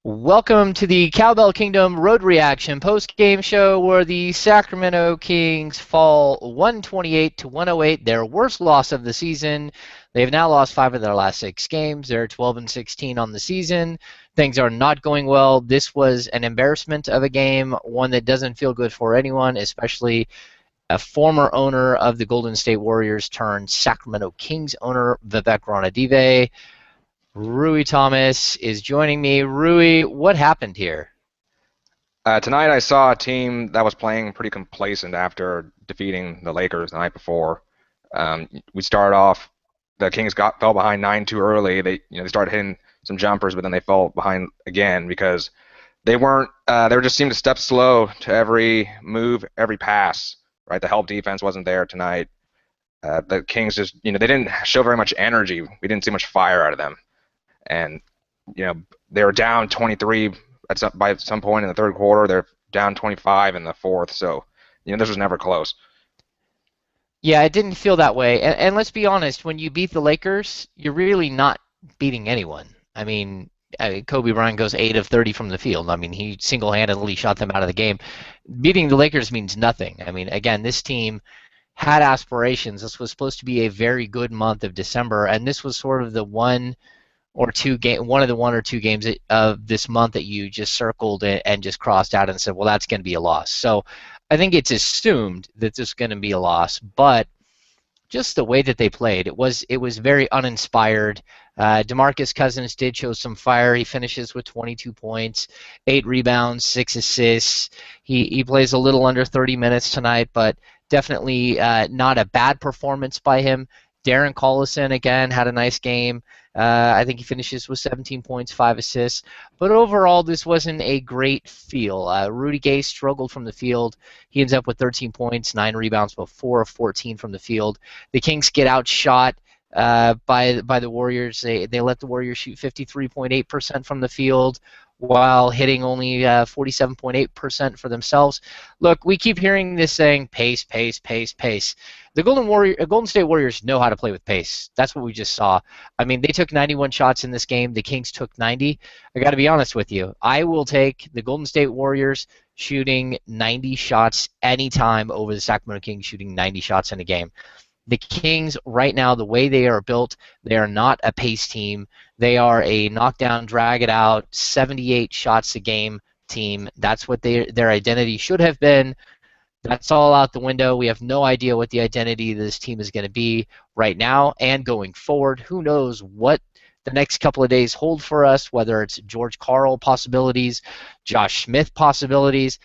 Welcome to the Cowbell Kingdom Road Reaction post-game show where the Sacramento Kings fall 128 to 108, their worst loss of the season. They've now lost 5 of their last 6 games. They're 12 and 16 on the season. Things are not going well. This was an embarrassment of a game, one that doesn't feel good for anyone, especially a former owner of the Golden State Warriors turned Sacramento Kings owner, Vivek Ranadive. Rui Thomas is joining me. Rui, what happened here? Tonight I saw a team that was playing pretty complacent after defeating the Lakers the night before. We started off, the Kings fell behind 9 too early. They started hitting some jumpers, but then they fell behind again because they were just seemed to step slow to every move, every pass. Right, the help defense wasn't there tonight. The Kings just they didn't show very much energy. We didn't see much fire out of them, and they were down 23 by some point in the third quarter. They're down 25 in the fourth, so this was never close. Yeah, it didn't feel that way. And let's be honest, when you beat the Lakers, you're really not beating anyone. Kobe Bryant goes 8 of 30 from the field. He single-handedly shot them out of the game. Beating the Lakers means nothing. Again, this team had aspirations. This was supposed to be a very good month of December, and this was sort of the one of the 1 or 2 games of this month that you just circled and just crossed out and said, well, that's going to be a loss. So I think it's assumed that this is going to be a loss, but just the way that they played, it was very uninspired. DeMarcus Cousins did show some fire. He finishes with 22 points, 8 rebounds, 6 assists. He plays a little under 30 minutes tonight, but definitely not a bad performance by him. Darren Collison, again, had a nice game. I think he finishes with 17 points, 5 assists. But overall, this wasn't a great feel. Rudy Gay struggled from the field. He ends up with 13 points, 9 rebounds, but 4 of 14 from the field. The Kings get outshot by the Warriors. They let the Warriors shoot 53.8% from the field while hitting only 47.8% for themselves. Look, we keep hearing this saying pace, pace, pace, pace. The Golden State Warriors know how to play with pace. That's what we just saw. They took 91 shots in this game. The Kings took 90. I got to be honest with you. I will take the Golden State Warriors shooting 90 shots anytime over the Sacramento Kings shooting 90 shots in a game. The Kings right now, the way they are built, they are not a pace team. They are a knockdown, drag it out, 78 shots a game team. That's what their identity should have been. That's all out the window. We have no idea what the identity of this team is going to be right now and going forward. Who knows what the next couple of days hold for us, whether it's George Karl possibilities, Josh Smith possibilities,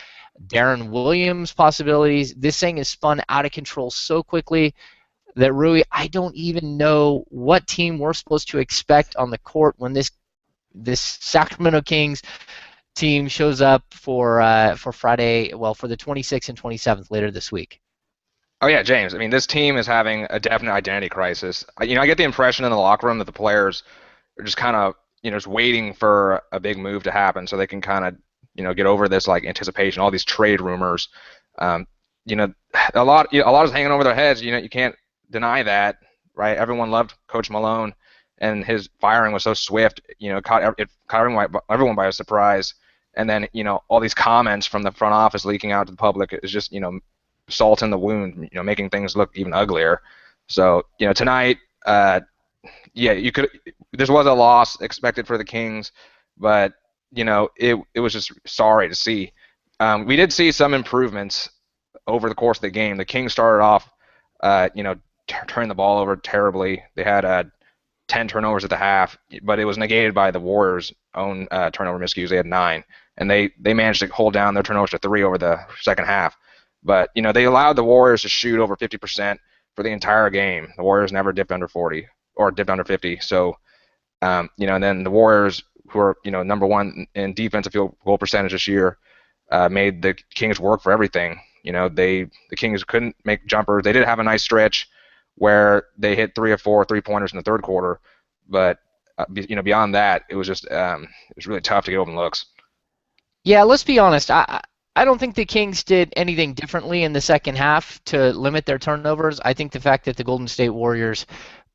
Darren Williams possibilities. This thing is spun out of control so quickly that, Rui, I don't even know what team we're supposed to expect on the court when this Sacramento Kings team shows up for Friday, for the 26th and 27th later this week. Oh yeah, James. This team is having a definite identity crisis. I get the impression in the locker room that the players are just kind of just waiting for a big move to happen so they can kind of get over this anticipation, all these trade rumors. A lot is hanging over their heads. You can't deny that, right? Everyone loved Coach Malone, and his firing was so swift. It caught everyone by a surprise. And then all these comments from the front office leaking out to the public is just salt in the wound, making things look even uglier. So tonight, this was a loss expected for the Kings, but it was just sorry to see. We did see some improvements over the course of the game. The Kings started off, turning the ball over terribly. They had 10 turnovers at the half, but it was negated by the Warriors' own turnover miscues. They had 9, and they managed to hold down their turnovers to 3 over the second half. But they allowed the Warriors to shoot over 50% for the entire game. The Warriors never dipped under 40 or dipped under 50. So, and then the Warriors, who are number 1 in defensive field goal percentage this year, made the Kings work for everything. The Kings couldn't make jumpers. They did have a nice stretch where they hit 3 or 4 3-pointers in the third quarter, but beyond that, it was just it was really tough to get open looks. Yeah, let's be honest. I don't think the Kings did anything differently in the second half to limit their turnovers. I think the fact that the Golden State Warriors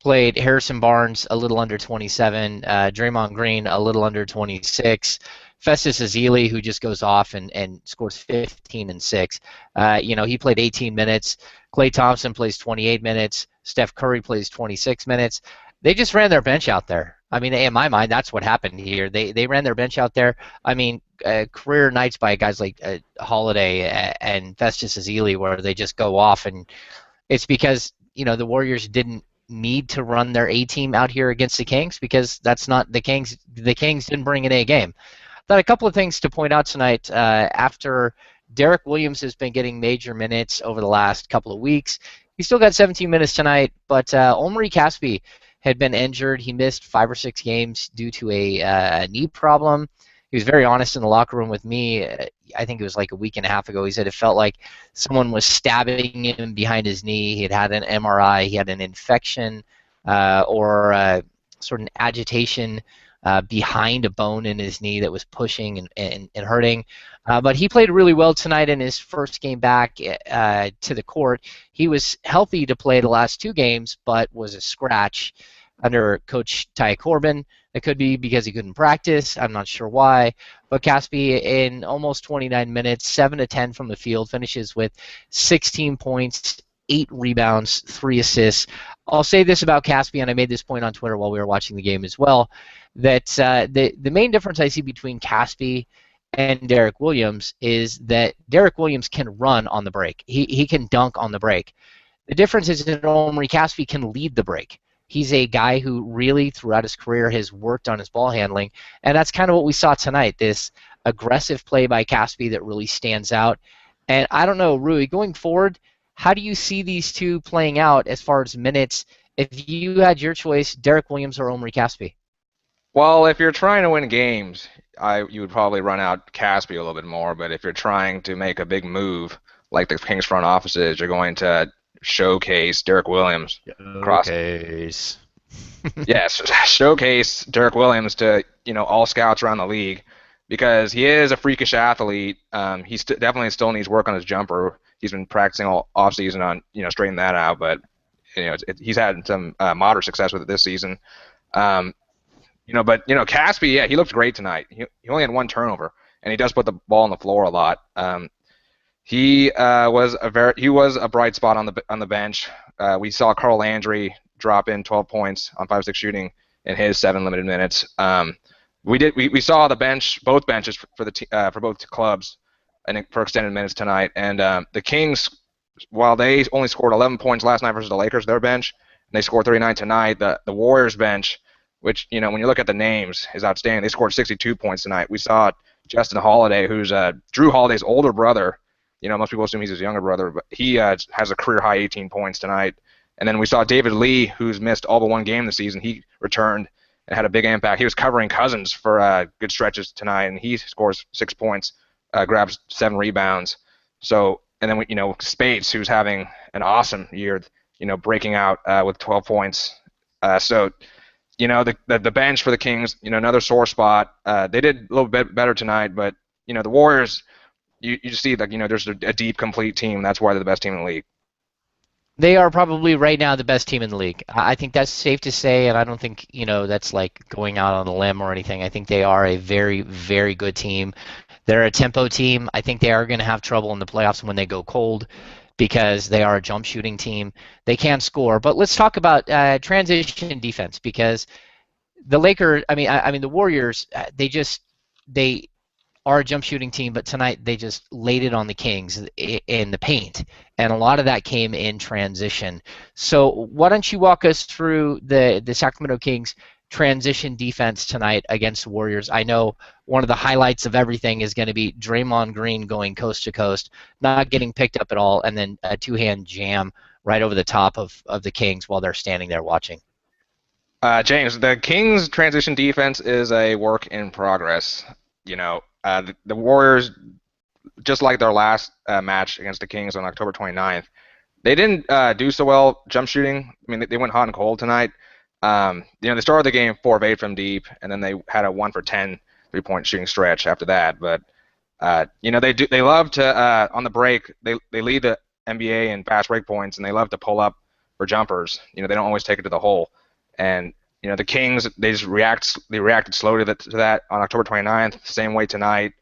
played Harrison Barnes a little under 27, Draymond Green a little under 26, Festus Ezeli, who just goes off and scores 15 and 6. He played 18 minutes. Klay Thompson plays 28 minutes. Steph Curry plays 26 minutes. They just ran their bench out there. I mean, in my mind, that's what happened here. They ran their bench out there. I mean, career nights by guys like Holiday and Festus Ezeli where they just go off, and it's because the Warriors didn't need to run their A team out here against the Kings because that's not the Kings. The Kings didn't bring an A game. Thought a couple of things to point out tonight. After Derek Williams has been getting major minutes over the last couple of weeks, he still got 17 minutes tonight, but Omri Caspi had been injured. He missed 5 or 6 games due to a knee problem. He was very honest in the locker room with me. I think it was like a week and a half ago. He said it felt like someone was stabbing him behind his knee. He had had an MRI. He had an infection or sort of an agitation behind a bone in his knee that was pushing and hurting. But he played really well tonight in his first game back to the court. He was healthy to play the last 2 games, but was a scratch under Coach Ty Corbin. It could be because he couldn't practice. I'm not sure why. But Caspi, in almost 29 minutes, 7 to 10 from the field, finishes with 16 points, 8 rebounds, 3 assists. I'll say this about Caspi, and I made this point on Twitter while we were watching the game as well, that the main difference I see between Caspi and Derek Williams is that Derek Williams can run on the break. He can dunk on the break. The difference is that Omri Caspi can lead the break. He's a guy who really, throughout his career, has worked on his ball handling, and that's kind of what we saw tonight, this aggressive play by Caspi that really stands out. And I don't know, Rui, going forward, how do you see these two playing out as far as minutes? If you had your choice, Derek Williams or Omri Caspi? Well, if you're trying to win games, you would probably run out Caspi a little bit more. But if you're trying to make a big move, like the Kings front office is, you're going to showcase Derek Williams. Showcase. Yes, showcase Derek Williams to all scouts around the league because he is a freakish athlete. He definitely still needs work on his jumper. He's been practicing all offseason on straightening that out, but he's had some moderate success with it this season. But Caspi, yeah, he looked great tonight. He only had 1 turnover, and he does put the ball on the floor a lot. He was a bright spot on the bench. We saw Carl Landry drop in 12 points on 5-6 shooting in his 7 limited minutes. We saw both benches for both clubs, and for extended minutes tonight. And the Kings, while they only scored 11 points last night versus the Lakers, their bench, and they scored 39 tonight. The Warriors bench, which when you look at the names, is outstanding. They scored 62 points tonight. We saw Justin Holiday, who's Drew Holiday's older brother. Most people assume he's his younger brother, but he has a career-high 18 points tonight. And then we saw David Lee, who's missed all but 1 game this season. He returned and had a big impact. He was covering Cousins for good stretches tonight, and he scores 6 points, grabs 7 rebounds. So, and then Spades, who's having an awesome year, breaking out with 12 points. The bench for the Kings, another sore spot. They did a little bit better tonight, but the Warriors, you just see there's a deep, complete team. That's why they're the best team in the league. They are probably right now the best team in the league. I think that's safe to say, and I don't think that's like going out on a limb or anything. I think they are a very, very good team. They're a tempo team. I think they are going to have trouble in the playoffs when they go cold because they are a jump shooting team. They can score. But let's talk about transition defense because the the Warriors, they are a jump shooting team, but tonight they just laid it on the Kings in the paint, and a lot of that came in transition. So why don't you walk us through the Sacramento Kings transition defense tonight against the Warriors? I know one of the highlights of everything is going to be Draymond Green going coast to coast, not getting picked up at all, and then a 2-hand jam right over the top of the Kings while they're standing there watching. James, the Kings transition defense is a work in progress. The Warriors, just like their last match against the Kings on October 29th, they didn't do so well jump shooting. I mean, they went hot and cold tonight. They started the game 4 of 8 from deep, and then they had a 1 for 10 3-point shooting stretch after that. But they love to on the break. They lead the NBA in fast break points, and they love to pull up for jumpers. They don't always take it to the hole. And The Kings, they reacted slowly to that on October 29th, same way tonight,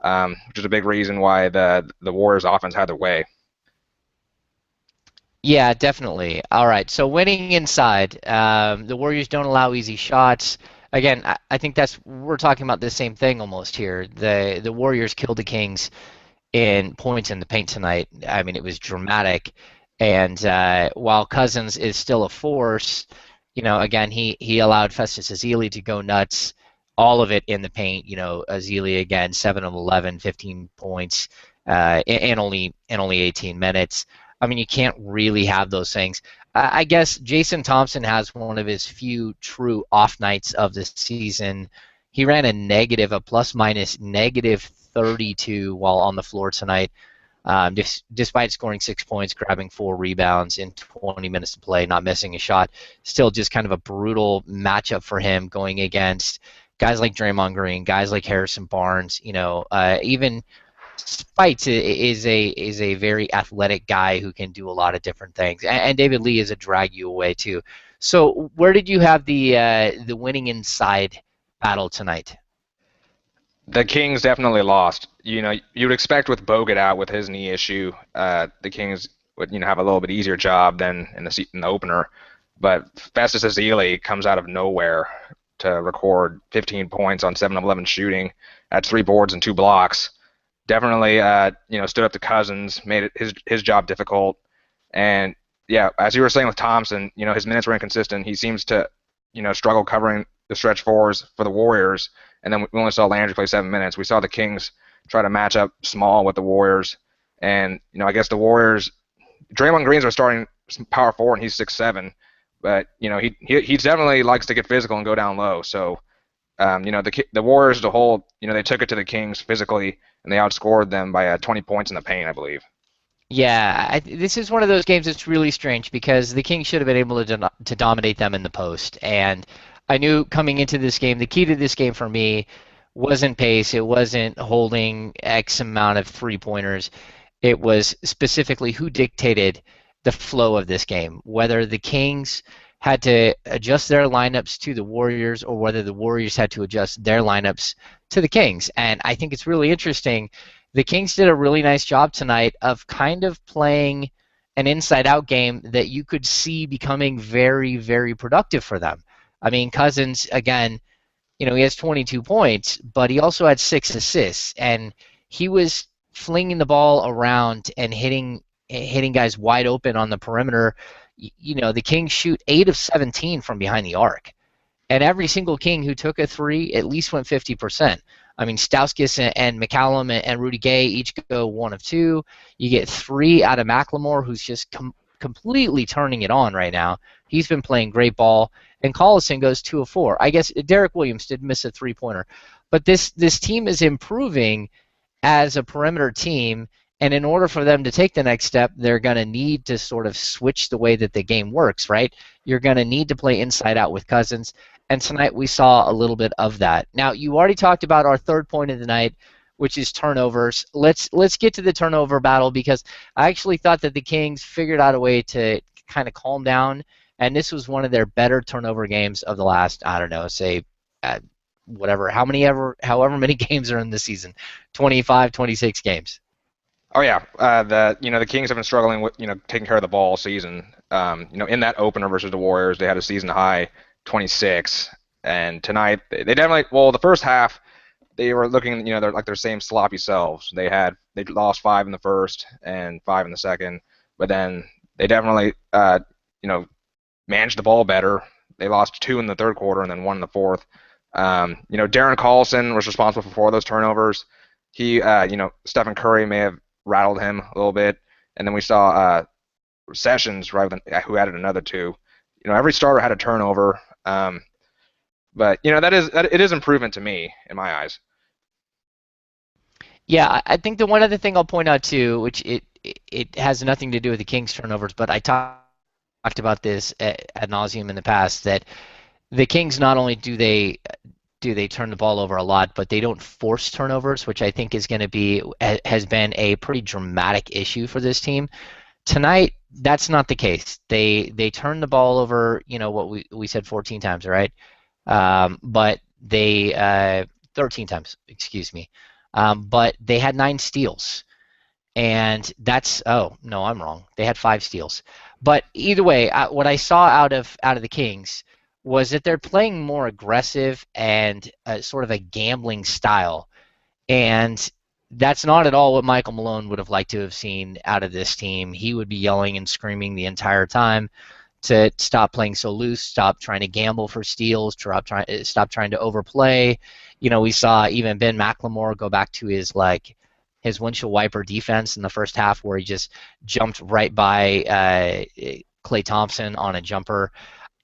which is a big reason why the Warriors offense had their way. Yeah, definitely. All right. So winning inside, the Warriors don't allow easy shots. Again, I think that's we're talking about the same thing almost here. The Warriors killed the Kings in points in the paint tonight. I mean, it was dramatic. And while Cousins is still a force, again, he allowed Festus Ezeli to go nuts, all of it in the paint. Ezeli again, 7 of 11, 15 points, in only 18 minutes. I mean, you can't really have those things. I guess Jason Thompson has one of his few true off nights of the season. He ran a plus minus negative 32 while on the floor tonight, despite scoring 6 points, grabbing 4 rebounds in 20 minutes to play, not missing a shot. Still just kind of a brutal matchup for him going against guys like Draymond Green, guys like Harrison Barnes. Even Spites is a very athletic guy who can do a lot of different things, and David Lee is a drag you away too. So where did you have the winning inside battle tonight? The Kings definitely lost. You'd expect with Bogut out with his knee issue, the Kings would have a little bit easier job than in the opener. But Festus Ezeli comes out of nowhere to record 15 points on 7 of 11 shooting, at 3 boards and 2 blocks. Definitely, stood up to Cousins, made it his job difficult. And yeah, as you were saying with Thompson, his minutes were inconsistent. He seems to, struggle covering the stretch fours for the Warriors. And then we only saw Landry play 7 minutes. We saw the Kings try to match up small with the Warriors. And, I guess the Warriors, Draymond Green's our starting power forward, and he's 6'7". But, he definitely likes to get physical and go down low. So, the Warriors as a whole, they took it to the Kings physically, and they outscored them by 20 points in the paint, I believe. Yeah, this is one of those games that's really strange because the Kings should have been able to dominate them in the post. And I knew coming into this game, the key to this game for me wasn't pace. It wasn't holding X amount of three-pointers. It was specifically who dictated the flow of this game, whether the Kings had to adjust their lineups to the Warriors or whether the Warriors had to adjust their lineups to the Kings. And I think it's really interesting. The Kings did a really nice job tonight of kind of playing an inside-out game that you could see becoming very, very productive for them. I mean, Cousins, again, he has 22 points, but he also had 6 assists, and he was flinging the ball around and hitting guys wide open on the perimeter. The Kings shoot 8 of 17 from behind the arc, and every single King who took a three at least went 50%. I mean, Stauskas and McCallum and Rudy Gay each go 1 of 2. You get 3 out of McLemore, who's just completely turning it on right now. He's been playing great ball. And Collison goes 2 of 4. I guess Derek Williams did miss a three-pointer. But this team is improving as a perimeter team, and in order for them to take the next step, they're going to need to sort of switch the way that the game works, right? You're going to need to play inside out with Cousins. And tonight we saw a little bit of that. Now, you already talked about our third point of the night, which is turnovers. Let's get to the turnover battle because I actually thought that the Kings figured out a way to kind of calm down, and this was one of their better turnover games of the last, I don't know, say however many games are in the season, 25, 26 games. Oh yeah, the Kings have been struggling with taking care of the ball all season. In that opener versus the Warriors, they had a season high 26, and tonight they definitely, well, the first half they were looking they're like their same sloppy selves. They lost 5 in the first and 5 in the second, but then they definitely managed the ball better. They lost 2 in the third quarter and then 1 in the fourth. Darren Collison was responsible for 4 of those turnovers. He Stephen Curry may have rattled him a little bit, and then we saw Sessions who added another 2. Every starter had a turnover, but it is improvement to me in my eyes. Yeah, I think the one other thing I'll point out too, which it has nothing to do with the Kings turnovers, but I talked about this ad nauseum in the past, that the Kings not only do they turn the ball over a lot, but they don't force turnovers, which I think has been a pretty dramatic issue for this team. Tonight, that's not the case. They turned the ball over, what we said 14 times, right? But they 13 times, excuse me. But they had 9 steals. And that's oh no, I'm wrong. They had 5 steals. But either way, what I saw out of the Kings was that they're playing more aggressive and sort of a gambling style, and that's not at all what Michael Malone would have liked to have seen out of this team. He would be yelling and screaming the entire time to stop playing so loose, stop trying to gamble for steals, stop trying to overplay. We saw even Ben McLemore go back to his windshield wiper defense in the first half, where he just jumped right by Klay Thompson on a jumper.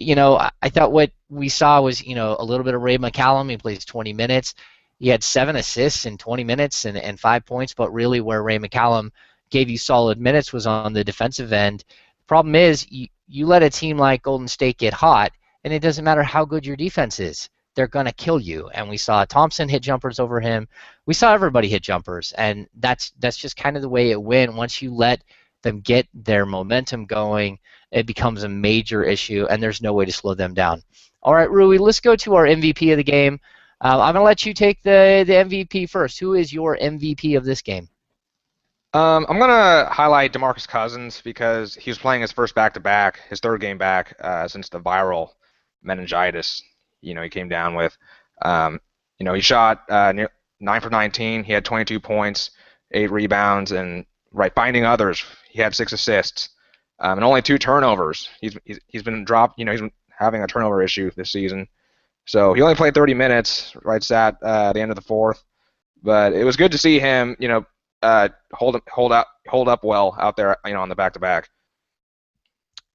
I thought what we saw was, a little bit of Ray McCallum. He plays 20 minutes. He had 7 assists in 20 minutes and 5 points, but really where Ray McCallum gave you solid minutes was on the defensive end. The problem is you let a team like Golden State get hot, and it doesn't matter how good your defense is. They're going to kill you. And we saw Thompson hit jumpers over him. We saw everybody hit jumpers, and that's just kind of the way it went. Once you let them get their momentum going, it becomes a major issue, and there's no way to slow them down. All right, Rui, let's go to our MVP of the game. I'm going to let you take the MVP first. Who is your MVP of this game? I'm gonna highlight DeMarcus Cousins because he was playing his first back-to-back, his third game back since the viral meningitis. He came down with. He shot 9 for 19. He had 22 points, 8 rebounds, and finding others. He had 6 assists, and only 2 turnovers. He's been dropped. He's been having a turnover issue this season. So he only played 30 minutes. Sat at the end of the fourth, but it was good to see him. Hold up well out there. On the back-to-back.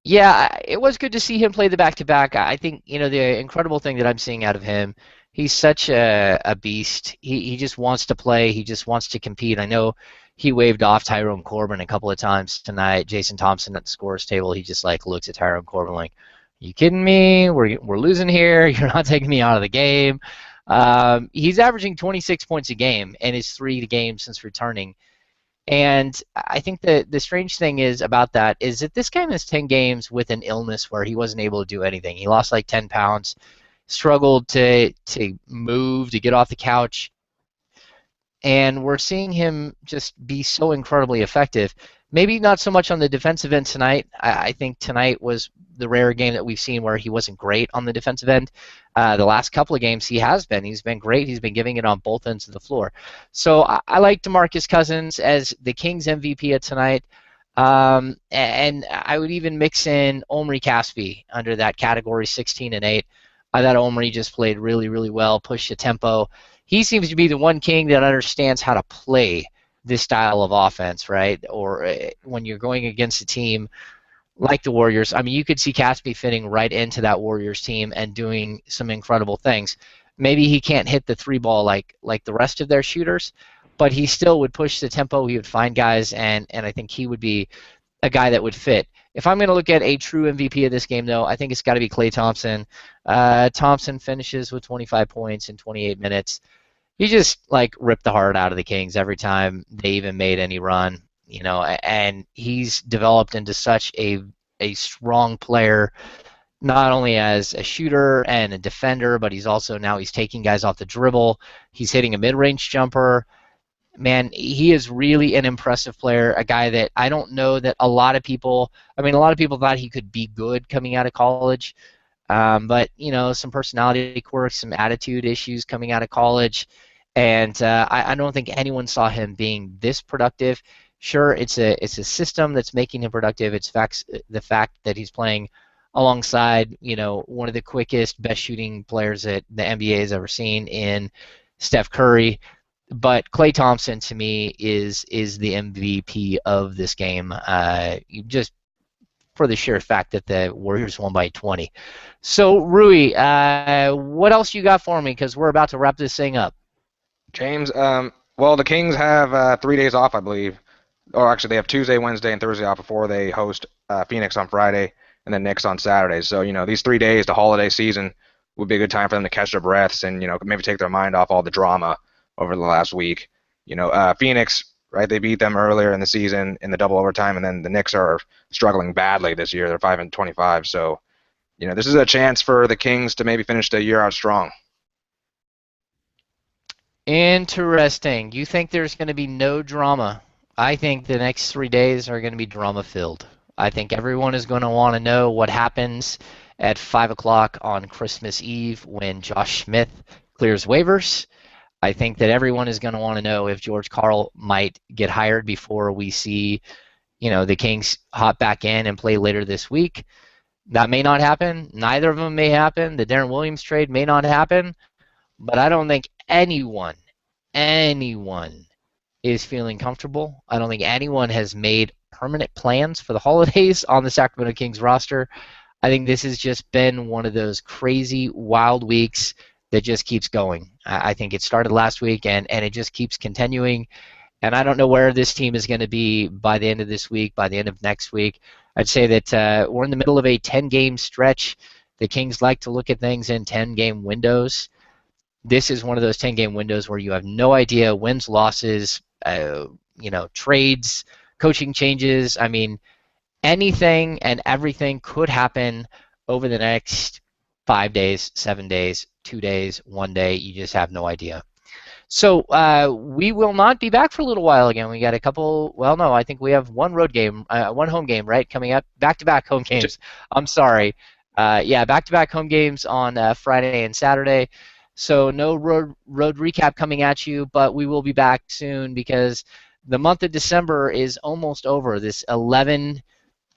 Yeah, it was good to see him play the back-to-back. I think, the incredible thing that I'm seeing out of him, he's such a beast. He just wants to play. He just wants to compete. I know he waved off Tyrone Corbin a couple of times tonight. Jason Thompson at the scorer's table, he just looks at Tyrone Corbin like, you kidding me? We're losing here. You're not taking me out of the game. He's averaging 26 points a game in his 3 games since returning. And I think the strange thing is about that is that this guy missed 10 games with an illness where he wasn't able to do anything. He lost 10 pounds, struggled to move, to get off the couch. And we're seeing him just be so incredibly effective. Maybe not so much on the defensive end tonight. I think tonight was the rare game that we've seen where he wasn't great on the defensive end. The last couple of games he has been. He's been great. He's been giving it on both ends of the floor. So I like DeMarcus Cousins as the Kings MVP of tonight. And I would even mix in Omri Caspi under that category, 16 and 8. I thought Omri just played really, really well, pushed the tempo. He seems to be the one King that understands how to play this style of offense, right? Or when you're going against a team like the Warriors, I mean, you could see Caspi fitting right into that Warriors team and doing some incredible things. Maybe he can't hit the 3-ball like the rest of their shooters, but he still would push the tempo. He would find guys, and I think he would be a guy that would fit. If I'm going to look at a true MVP of this game, though, I think it's got to be Klay Thompson. Thompson finishes with 25 points in 28 minutes. He just ripped the heart out of the Kings every time they even made any run, and he's developed into such a strong player, not only as a shooter and a defender, but he's taking guys off the dribble. He's hitting a mid-range jumper. Man, he is really an impressive player, a guy that I don't know that a lot of people thought he could be good coming out of college. But, some personality quirks, some attitude issues coming out of college. And I don't think anyone saw him being this productive. Sure, it's a system that's making him productive. It's the fact that he's playing alongside, one of the quickest, best shooting players that the NBA has ever seen in Steph Curry. But Klay Thompson, to me, is the MVP of this game. Just for the sheer fact that the Warriors won by 20. So, Rui, what else you got for me? Because we're about to wrap this thing up. James, well, the Kings have 3 days off, I believe. Or actually, they have Tuesday, Wednesday, and Thursday off before they host Phoenix on Friday and then Knicks on Saturday. So, these 3 days, the holiday season, would be a good time for them to catch their breaths and, maybe take their mind off all the drama over the last week. Phoenix right? They beat them earlier in the season in the double overtime, and then the Knicks are struggling badly this year. They're 5-25, so this is a chance for the Kings to maybe finish the year out strong. Interesting. You think there's going to be no drama? I think the next 3 days are going to be drama filled. I think everyone is going to want to know what happens at 5 o'clock on Christmas Eve when Josh Smith clears waivers. I think that everyone is going to want to know if George Karl might get hired before we see, the Kings hop back in and play later this week. That may not happen. Neither of them may happen. The Darren Williams trade may not happen. But I don't think anyone is feeling comfortable. I don't think anyone has made permanent plans for the holidays on the Sacramento Kings roster. I think this has just been one of those crazy, wild weeks that just keeps going. I think it started last week and it just keeps continuing. And I don't know where this team is going to be by the end of this week, by the end of next week. I'd say that we're in the middle of a 10-game stretch. The Kings like to look at things in 10-game windows. This is one of those 10-game windows where you have no idea wins, losses, trades, coaching changes. I mean, anything and everything could happen over the next 5 days, 7 days, 2 days, 1 day. You just have no idea. So we will not be back for a little while again. We got a couple. Well, no, I think we have one road game, one home game, right, coming up. Back-to-back home games. I'm sorry. Back-to-back home games on Friday and Saturday. So no road recap coming at you, but we will be back soon because the month of December is almost over. This 11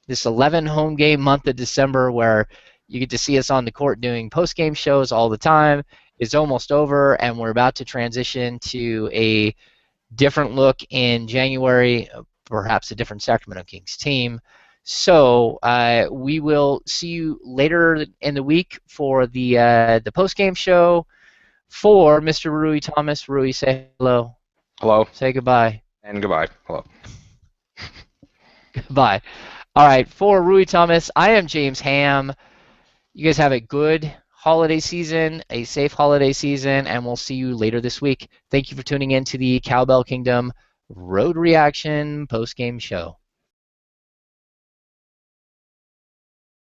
home game month of December where you get to see us on the court doing post-game shows all the time is almost over, and we're about to transition to a different look in January, perhaps a different Sacramento Kings team. So we will see you later in the week for the post-game show. For Mr. Rui Thomas. Rui, say hello. Hello. Say goodbye. And goodbye. Hello. Goodbye. All right, for Rui Thomas, I am James Ham. You guys have a good holiday season, a safe holiday season, and we'll see you later this week. Thank you for tuning in to the Cowbell Kingdom Road Reaction post-game show.